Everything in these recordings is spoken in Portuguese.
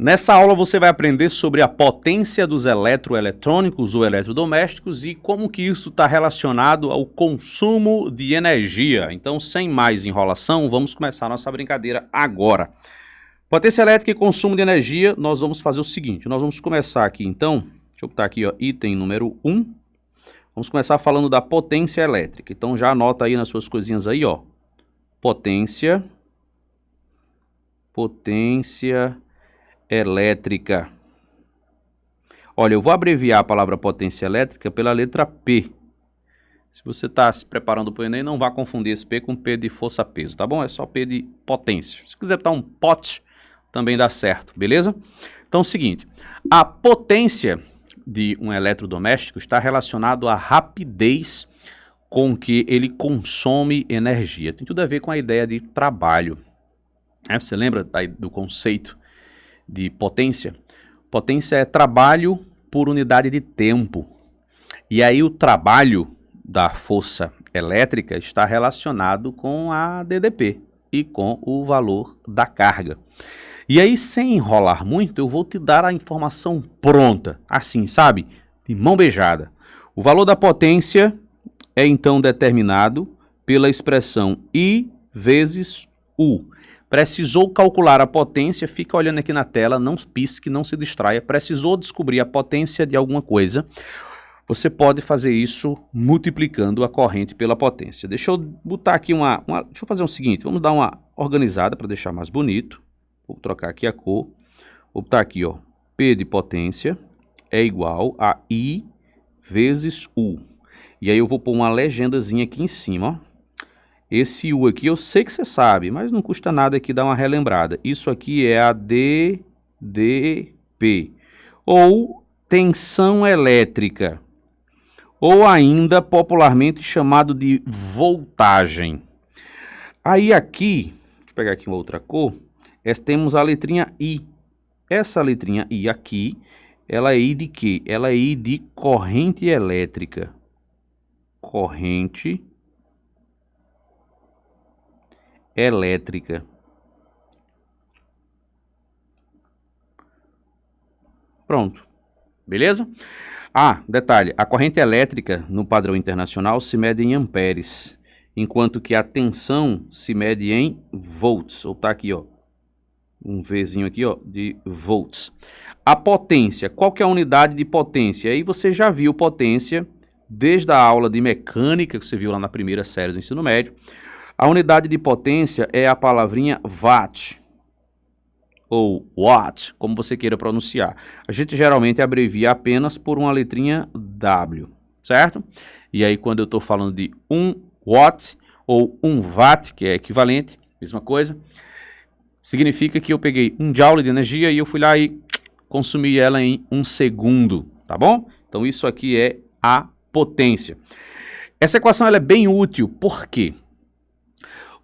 Nessa aula você vai aprender sobre a potência dos eletroeletrônicos ou eletrodomésticos e como que isso está relacionado ao consumo de energia. Então, sem mais enrolação, vamos começar a nossa brincadeira agora. Potência elétrica e consumo de energia, nós vamos fazer o seguinte, nós vamos começar aqui então, deixa eu botar aqui ó, item número 1, vamos começar falando da potência elétrica. Então já anota aí nas suas coisinhas aí ó, potência elétrica. Olha, eu vou abreviar a palavra potência elétrica pela letra P. Se você está se preparando para o Enem, não vá confundir esse P com P de força-peso, tá bom? É só P de potência. Se quiser botar um pot, também dá certo, beleza? Então é o seguinte, a potência de um eletrodoméstico está relacionado à rapidez com que ele consome energia. Tem tudo a ver com a ideia de trabalho. Você lembra do conceito de potência? Potência é trabalho por unidade de tempo. E aí o trabalho da força elétrica está relacionado com a DDP e com o valor da carga. E aí, sem enrolar muito, eu vou te dar a informação pronta, assim, sabe? De mão beijada. O valor da potência é então determinado pela expressão I vezes U. Precisou calcular a potência, fica olhando aqui na tela, não pisque, não se distraia. Precisou descobrir a potência de alguma coisa, você pode fazer isso multiplicando a corrente pela potência. Deixa eu botar aqui deixa eu fazer o seguinte, vamos dar uma organizada para deixar mais bonito. Vou trocar aqui a cor, vou botar aqui ó, P de potência é igual a I vezes U. E aí eu vou pôr uma legendazinha aqui em cima, ó. Esse U aqui eu sei que você sabe, mas não custa nada aqui dar uma relembrada. Isso aqui é a DDP, ou tensão elétrica, ou ainda popularmente chamado de voltagem. Aí aqui, deixa eu pegar aqui uma outra cor, temos a letrinha I. Essa letrinha I aqui, ela é I de quê? Ela é I de corrente elétrica. Corrente elétrica. Pronto. Beleza? Detalhe, a corrente elétrica no padrão internacional se mede em amperes, enquanto que a tensão se mede em volts. Ou tá aqui, ó, um Vzinho aqui, ó, de volts. A potência, qual que é a unidade de potência? Aí você já viu potência desde a aula de mecânica que você viu lá na primeira série do ensino médio. A unidade de potência é a palavrinha watt, ou watt, como você queira pronunciar. A gente geralmente abrevia apenas por uma letrinha W, certo? E aí quando eu estou falando de 1 watt ou 1 watt, que é equivalente, mesma coisa, significa que eu peguei 1 joule de energia e eu fui lá e consumi ela em 1 segundo, tá bom? Então isso aqui é a potência. Essa equação ela é bem útil, por quê?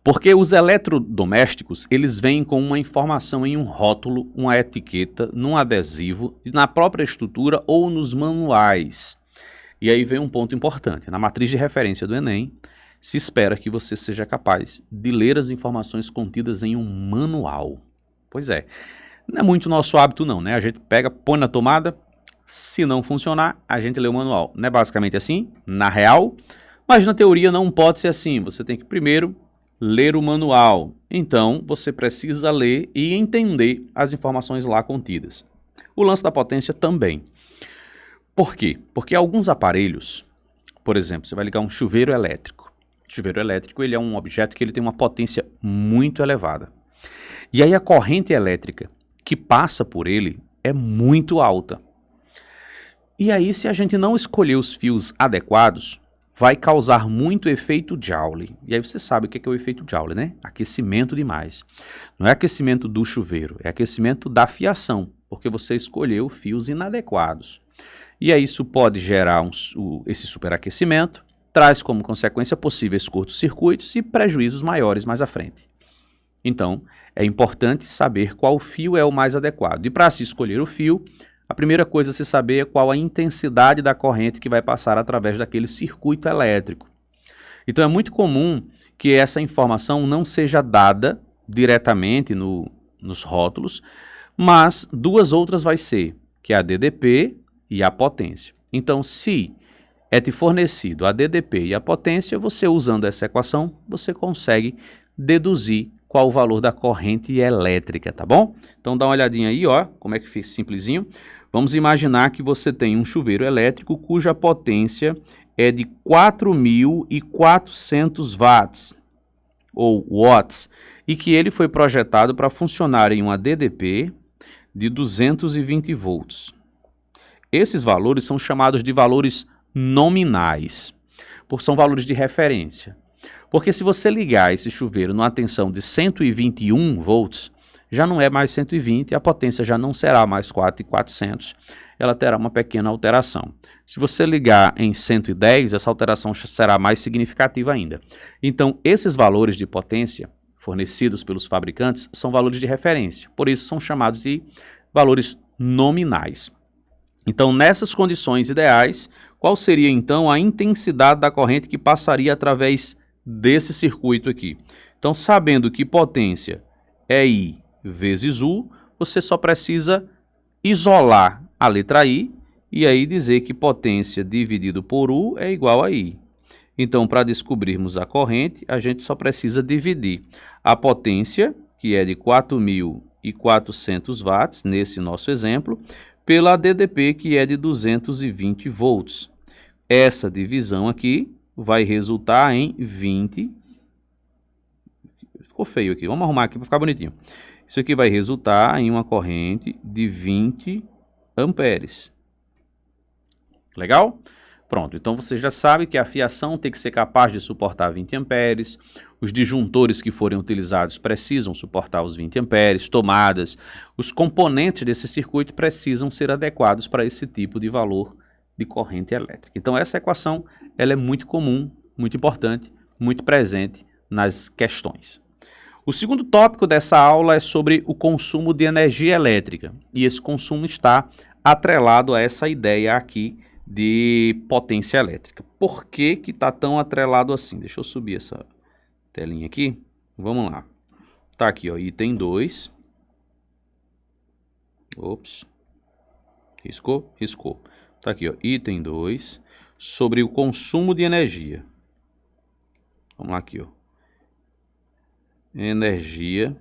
Porque os eletrodomésticos, eles vêm com uma informação em um rótulo, uma etiqueta, num adesivo, na própria estrutura ou nos manuais. E aí vem um ponto importante. Na matriz de referência do Enem, se espera que você seja capaz de ler as informações contidas em um manual. Pois é, não é muito nosso hábito não, né? A gente pega, põe na tomada, se não funcionar, a gente lê o manual. Não é basicamente assim, na real, mas na teoria não pode ser assim. Você tem que primeiro ler o manual. Então, você precisa ler e entender as informações lá contidas. O lance da potência também. Por quê? Porque alguns aparelhos, por exemplo, você vai ligar um chuveiro elétrico. O chuveiro elétrico ele é um objeto que ele tem uma potência muito elevada. E aí a corrente elétrica que passa por ele é muito alta. E aí, se a gente não escolher os fios adequados, vai causar muito efeito Joule. E aí você sabe o que é o efeito Joule, né? Aquecimento demais. Não é aquecimento do chuveiro, é aquecimento da fiação, porque você escolheu fios inadequados. E aí isso pode gerar esse superaquecimento, traz como consequência possíveis curtos-circuitos e prejuízos maiores mais à frente. Então, é importante saber qual fio é o mais adequado. E para se escolher o fio, a primeira coisa a se saber é qual a intensidade da corrente que vai passar através daquele circuito elétrico. Então é muito comum que essa informação não seja dada diretamente nos rótulos, mas duas outras vai ser, que é a DDP e a potência. Então, se é te fornecido a DDP e a potência, você usando essa equação, você consegue deduzir qual o valor da corrente elétrica, tá bom? Então dá uma olhadinha aí, ó, como é que fiz simplesinho. Vamos imaginar que você tem um chuveiro elétrico cuja potência é de 4.400 watts, ou watts, e que ele foi projetado para funcionar em uma DDP de 220 volts. Esses valores são chamados de valores nominais, porque são valores de referência. Porque se você ligar esse chuveiro numa tensão de 121 volts, já não é mais 120, a potência já não será mais 4.400, ela terá uma pequena alteração. Se você ligar em 110, essa alteração será mais significativa ainda. Então, esses valores de potência fornecidos pelos fabricantes são valores de referência, por isso são chamados de valores nominais. Então, nessas condições ideais, qual seria então a intensidade da corrente que passaria através desse circuito aqui? Então, sabendo que potência é I vezes U, você só precisa isolar a letra I e aí dizer que potência dividido por U é igual a I. Então, para descobrirmos a corrente, a gente só precisa dividir a potência, que é de 4.400 watts, nesse nosso exemplo, pela DDP, que é de 220 volts. Essa divisão aqui vai resultar em 20. Ficou feio aqui, vamos arrumar aqui para ficar bonitinho. Isso aqui vai resultar em uma corrente de 20 amperes. Legal? Pronto, então você já sabe que a fiação tem que ser capaz de suportar 20 amperes, os disjuntores que forem utilizados precisam suportar os 20 amperes, tomadas, os componentes desse circuito precisam ser adequados para esse tipo de valor de corrente elétrica. Então essa equação ela é muito comum, muito importante, muito presente nas questões. O segundo tópico dessa aula é sobre o consumo de energia elétrica, e esse consumo está atrelado a essa ideia aqui de potência elétrica. Por que que está tão atrelado assim? Deixa eu subir essa telinha aqui. Vamos lá. Tá aqui, ó, item 2. Ops. Riscou? Riscou. Tá aqui, ó, item 2, sobre o consumo de energia. Vamos lá aqui, ó. Energia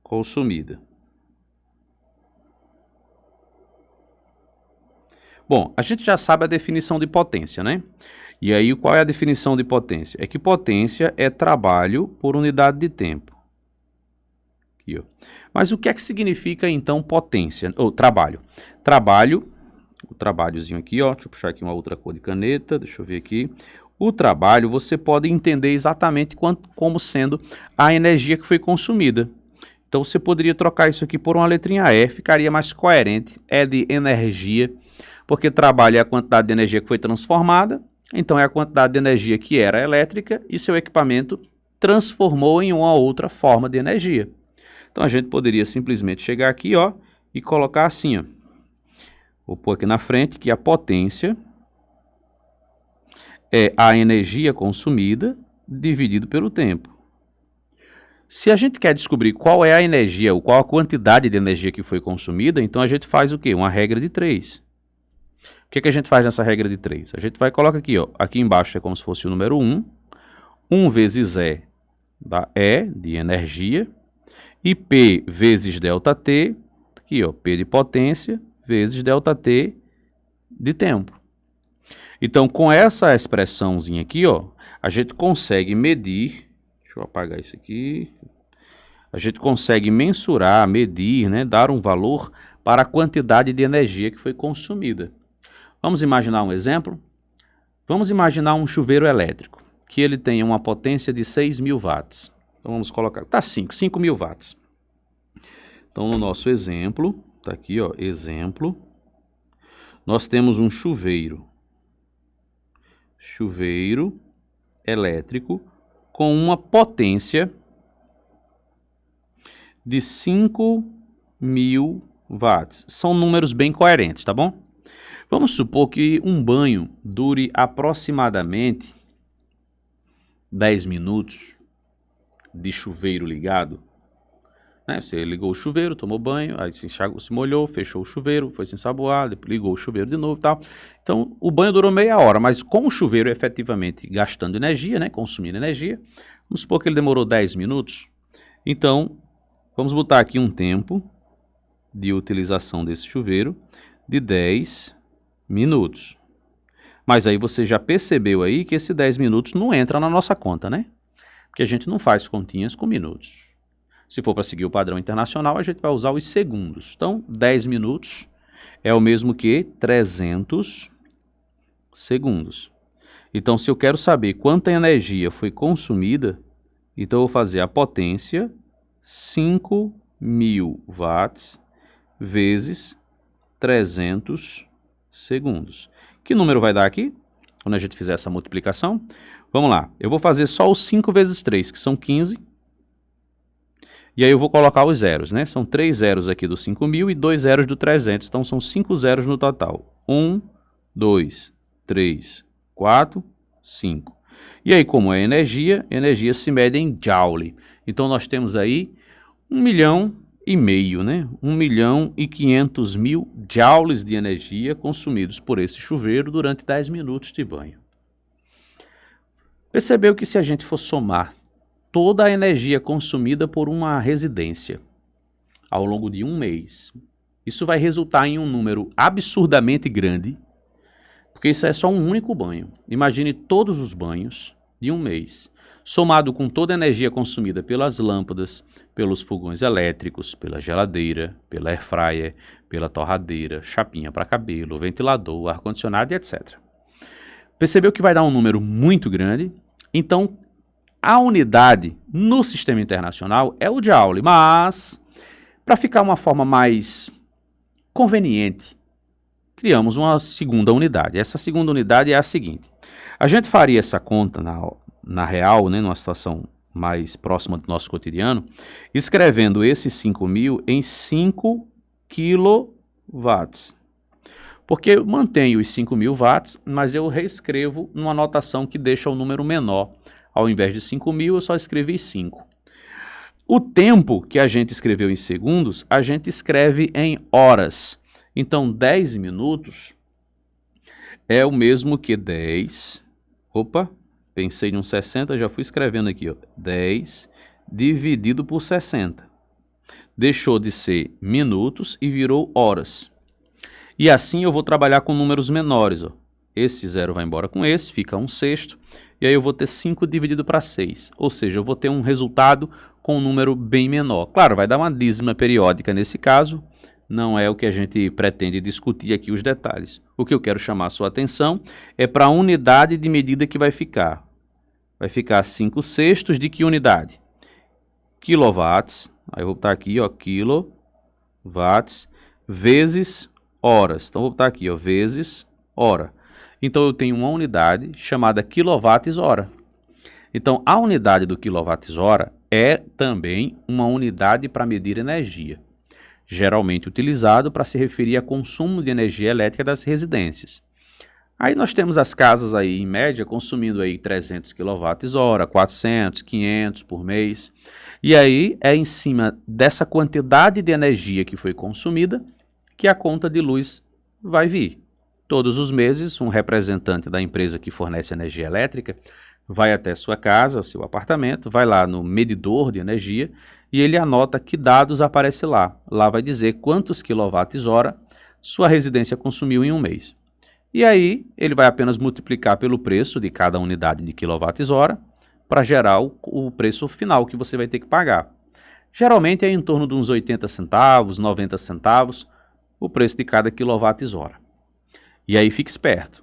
consumida. Bom, a gente já sabe a definição de potência, né? E aí, qual é a definição de potência? É que potência é trabalho por unidade de tempo. Aqui, ó. Mas o que é que significa, então, potência? Ou trabalho? Trabalho, o trabalhozinho aqui, ó. Deixa eu puxar aqui uma outra cor de caneta, deixa eu ver aqui. O trabalho, você pode entender exatamente como sendo a energia que foi consumida. Então, você poderia trocar isso aqui por uma letrinha E, ficaria mais coerente. É de energia, porque trabalho é a quantidade de energia que foi transformada, então é a quantidade de energia que era elétrica e seu equipamento transformou em uma outra forma de energia. Então a gente poderia simplesmente chegar aqui, ó, e colocar assim, ó. Vou pôr aqui na frente que a potência é a energia consumida dividido pelo tempo. Se a gente quer descobrir qual é a energia, ou qual a quantidade de energia que foi consumida, então a gente faz o quê? Uma regra de 3. O que a gente faz nessa regra de 3? A gente vai colocar aqui, ó, aqui embaixo é como se fosse o número 1. 1 vezes E dá E de energia. E P vezes ΔT, aqui, ó, P de potência vezes ΔT de tempo. Então, com essa expressãozinha aqui, ó, a gente consegue medir, deixa eu apagar isso aqui, a gente consegue mensurar, medir, né, dar um valor para a quantidade de energia que foi consumida. Vamos imaginar um exemplo? Vamos imaginar um chuveiro elétrico, que ele tenha uma potência de 6.000 watts. Então vamos colocar, tá 5.000 watts. Então no nosso exemplo, tá aqui, ó, exemplo, nós temos um chuveiro elétrico com uma potência de 5.000 watts. São números bem coerentes, tá bom? Vamos supor que um banho dure aproximadamente 10 minutos de chuveiro ligado. né? Você ligou o chuveiro, tomou banho, aí se molhou, fechou o chuveiro, foi se ensaboar, ligou o chuveiro de novo e tal. Então, o banho durou meia hora, mas com o chuveiro efetivamente gastando energia, né? Consumindo energia, vamos supor que ele demorou 10 minutos. Então, vamos botar aqui um tempo de utilização desse chuveiro de 10 minutos. Mas aí você já percebeu aí que esse 10 minutos não entra na nossa conta, né? Porque a gente não faz continhas com minutos. Se for para seguir o padrão internacional, a gente vai usar os segundos. Então, 10 minutos é o mesmo que 300 segundos. Então, se eu quero saber quanta energia foi consumida, então eu vou fazer a potência 5.000 watts vezes 300 segundos. Que número vai dar aqui? Quando a gente fizer essa multiplicação. Vamos lá, eu vou fazer só os 5 vezes 3, que são 15. E aí eu vou colocar os zeros, né? São 3 zeros aqui do 5.000 e 2 zeros do 300. Então são 5 zeros no total. 1, 2, 3, 4, 5. E aí, como é energia se mede em joule. Então nós temos aí 1,5 milhão, né? 1.500.000 joules de energia consumidos por esse chuveiro durante 10 minutos de banho. Percebeu que se a gente for somar toda a energia consumida por uma residência ao longo de um mês, isso vai resultar em um número absurdamente grande, porque isso é só um único banho. Imagine todos os banhos de um mês, somado com toda a energia consumida pelas lâmpadas, pelos fogões elétricos, pela geladeira, pela air fryer, pela torradeira, chapinha para cabelo, ventilador, ar-condicionado e etc. Percebeu que vai dar um número muito grande? Então, a unidade no sistema internacional é o joule, mas para ficar uma forma mais conveniente, criamos uma segunda unidade. Essa segunda unidade é a seguinte: a gente faria essa conta na real, né, numa situação mais próxima do nosso cotidiano, escrevendo esses 5.000 em 5 quilowatts. Porque eu mantenho os 5.000 watts, mas eu reescrevo numa notação que deixa o número menor. Ao invés de 5.000, eu só escrevi 5. O tempo que a gente escreveu em segundos, a gente escreve em horas. Então, 10 minutos é o mesmo que 10. Opa, pensei em um 60, já fui escrevendo aqui, ó. 10 dividido por 60. Deixou de ser minutos e virou horas. E assim eu vou trabalhar com números menores, ó. Esse zero vai embora com esse, fica 1/6. E aí eu vou ter 5 dividido para 6. Ou seja, eu vou ter um resultado com um número bem menor. Claro, vai dar uma dízima periódica nesse caso. Não é o que a gente pretende discutir aqui os detalhes. O que eu quero chamar a sua atenção é para a unidade de medida que vai ficar. Vai ficar 5/6 de que unidade? Quilowatts. Aí eu vou botar aqui, ó, quilowatts vezes horas. Então, vou botar aqui, ó, vezes hora. Então, eu tenho uma unidade chamada quilowatts-hora. Então, a unidade do quilowatts-hora é também uma unidade para medir energia, geralmente utilizado para se referir a consumo de energia elétrica das residências. Aí nós temos as casas aí, em média, consumindo aí 300 kWh, 400, 500 por mês. E aí é em cima dessa quantidade de energia que foi consumida que a conta de luz vai vir. Todos os meses, um representante da empresa que fornece energia elétrica vai até sua casa, seu apartamento, vai lá no medidor de energia e ele anota que dados aparecem lá. Lá vai dizer quantos quilowatts-hora sua residência consumiu em um mês. E aí ele vai apenas multiplicar pelo preço de cada unidade de quilowatts-hora para gerar o preço final que você vai ter que pagar. Geralmente é em torno de uns 80 centavos, 90 centavos o preço de cada quilowatts-hora. E aí fique esperto.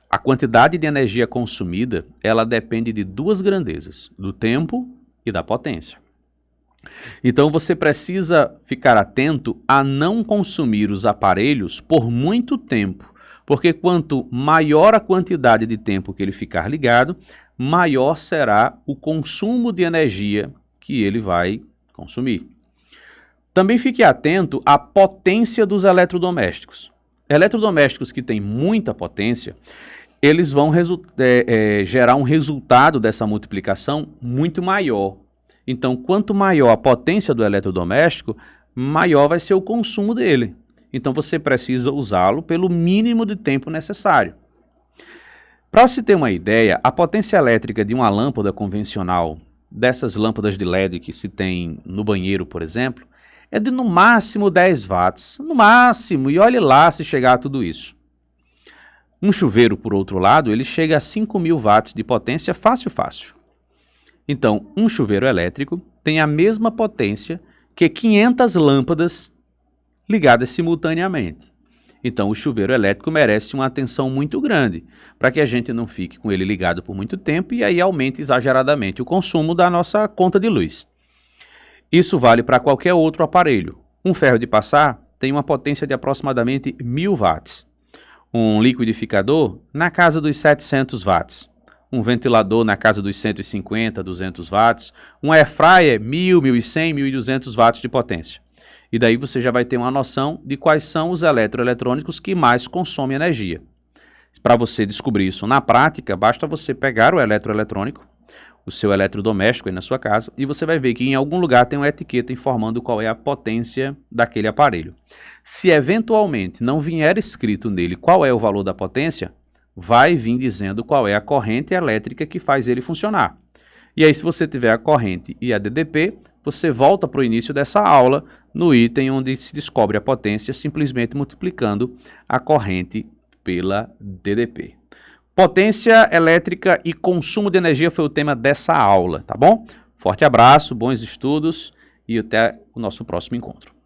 A quantidade de energia consumida, ela depende de duas grandezas, do tempo e da potência. Então você precisa ficar atento a não consumir os aparelhos por muito tempo, porque quanto maior a quantidade de tempo que ele ficar ligado, maior será o consumo de energia que ele vai consumir. Também fique atento à potência dos eletrodomésticos. Eletrodomésticos que têm muita potência, eles vão gerar um resultado dessa multiplicação muito maior. Então, quanto maior a potência do eletrodoméstico, maior vai ser o consumo dele. Então, você precisa usá-lo pelo mínimo de tempo necessário. Para você ter uma ideia, a potência elétrica de uma lâmpada convencional, dessas lâmpadas de LED que se tem no banheiro, por exemplo, é de no máximo 10 watts, no máximo, e olhe lá se chegar a tudo isso. Um chuveiro, por outro lado, ele chega a 5.000 watts de potência fácil, fácil. Então, um chuveiro elétrico tem a mesma potência que 500 lâmpadas ligadas simultaneamente. Então, o chuveiro elétrico merece uma atenção muito grande, para que a gente não fique com ele ligado por muito tempo e aí aumente exageradamente o consumo da nossa conta de luz. Isso vale para qualquer outro aparelho. Um ferro de passar tem uma potência de aproximadamente 1.000 watts. Um liquidificador na casa dos 700 watts. Um ventilador na casa dos 150, 200 watts. Um air fryer, 1.000, 1.100, 1.200 watts de potência. E daí você já vai ter uma noção de quais são os eletroeletrônicos que mais consomem energia. Para você descobrir isso na prática, basta você pegar o eletroeletrônico, o seu eletrodoméstico aí na sua casa, e você vai ver que em algum lugar tem uma etiqueta informando qual é a potência daquele aparelho. Se eventualmente não vier escrito nele qual é o valor da potência, vai vir dizendo qual é a corrente elétrica que faz ele funcionar. E aí, se você tiver a corrente e a DDP, você volta para o início dessa aula, no item onde se descobre a potência, simplesmente multiplicando a corrente pela DDP. Potência elétrica e consumo de energia foi o tema dessa aula, tá bom? Forte abraço, bons estudos e até o nosso próximo encontro.